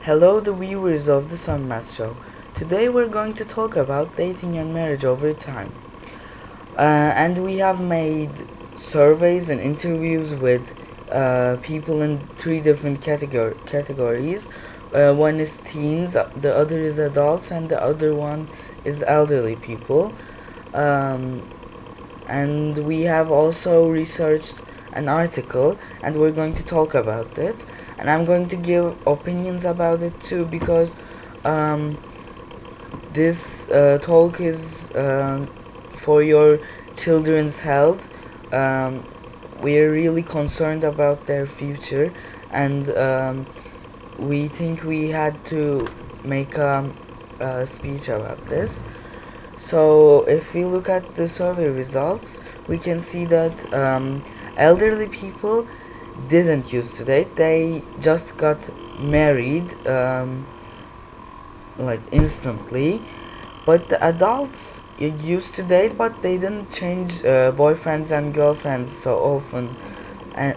Hello, the viewers of the Sunmass Show. Today we're going to talk about dating and marriage over time. And we have made surveys and interviews with people in three different categories. One is teens, the other is adults, and the other one is elderly people. Um, and we have also researched an article, and we're going to talk about it. And I'm going to give opinions about it too, because um, this talk is for your children's health. Um, we're really concerned about their future, and we think we had to make a speech about this. So if we look at the survey results, we can see that elderly people didn't used to date. They just got married like instantly. But the adults used to date, but they didn't change boyfriends and girlfriends so often. And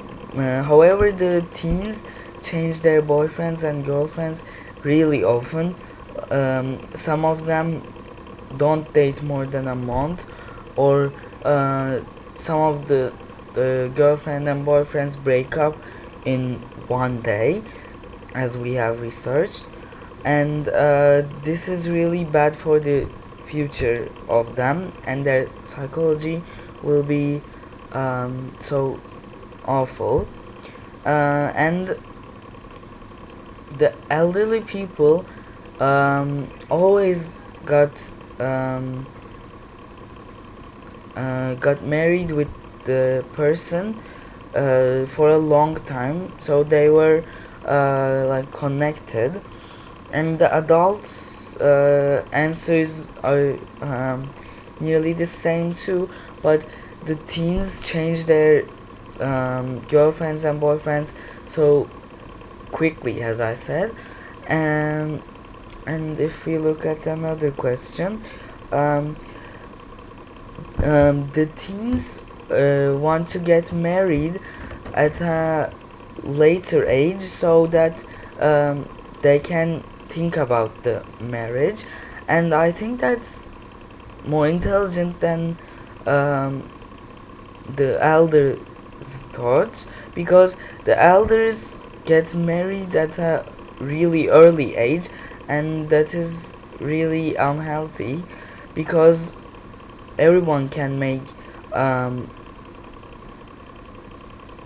however, the teens change their boyfriends and girlfriends really often. Some of them don't date more than a month, or some of the girlfriend and boyfriends break up in one day, as we have researched. And this is really bad for the future of them, and their psychology will be so awful. And the elderly people always um, got married with the person for a long time, so they were like connected. And the adults answers are nearly the same too, but the teens change their girlfriends and boyfriends so quickly, as I said. And if we look at another question, the teens want to get married at a later age, so that they can think about the marriage. And I think that's more intelligent than the elders thoughts, because the elders get married at a really early age, and that is really unhealthy, because everyone can make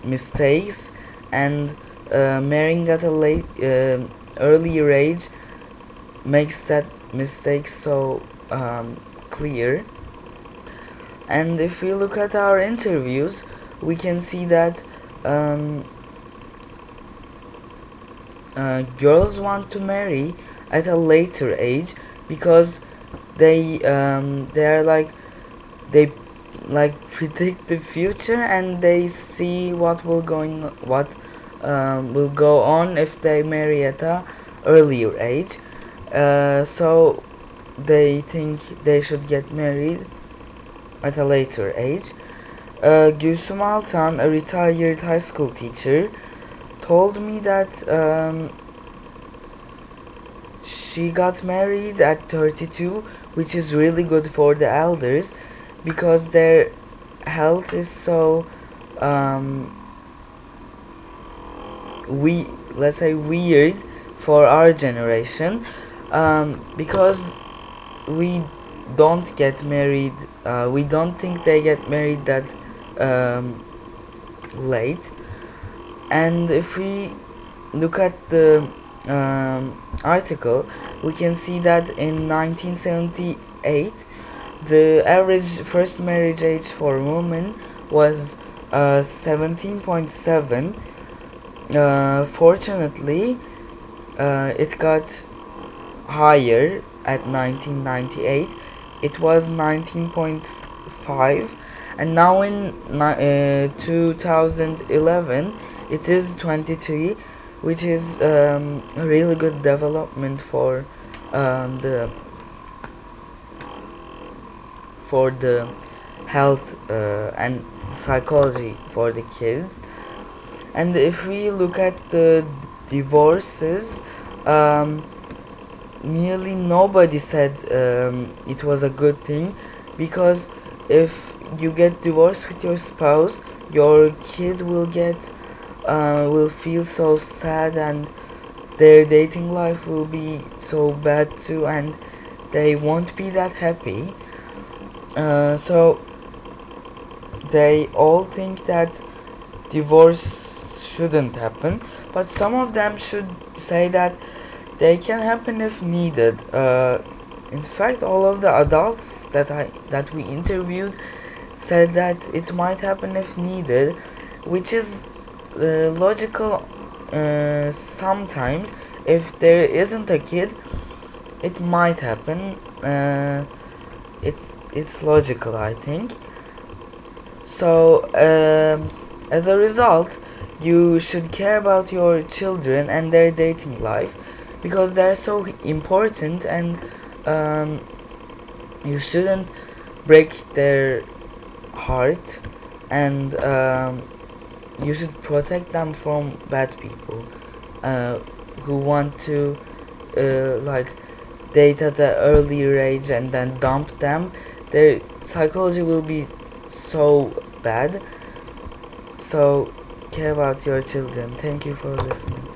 mistakes, and marrying at a late earlier age makes that mistake so clear. And if we look at our interviews, we can see that girls want to marry at a later age, because they are like, they like predict the future, and they see what will go on if they marry at a earlier age. So they think they should get married at a later age. Gülsüm Altan, a retired high school teacher, told me that she got married at 32, which is really good for the elders, because their health is so let's say weird for our generation, because we don't get married, we don't think they get married that late. And if we look at the article, we can see that in 1978 the average first marriage age for women was 17.7. Fortunately, it got higher at 1998. It was 19.5, and now in 2011 it is 23, which is a really good development for the health and psychology for the kids. And if we look at the divorces, um, nearly nobody said it was a good thing, because if you get divorced with your spouse, your kid will feel so sad, and their dating life will be so bad too, and they won't be that happy. So they all think that divorce shouldn't happen, but some of them should say that they can happen if needed. In fact, all of the adults that we interviewed said that it might happen if needed, which is logical. Sometimes, if there isn't a kid, it might happen. It's logical, I think. So, as a result, you should care about your children and their dating life, because they're so important, and um, you shouldn't break their heart, and you should protect them from bad people who want to like date at an earlier age and then dump them. Their psychology will be so bad. So care about your children. Thank you for listening.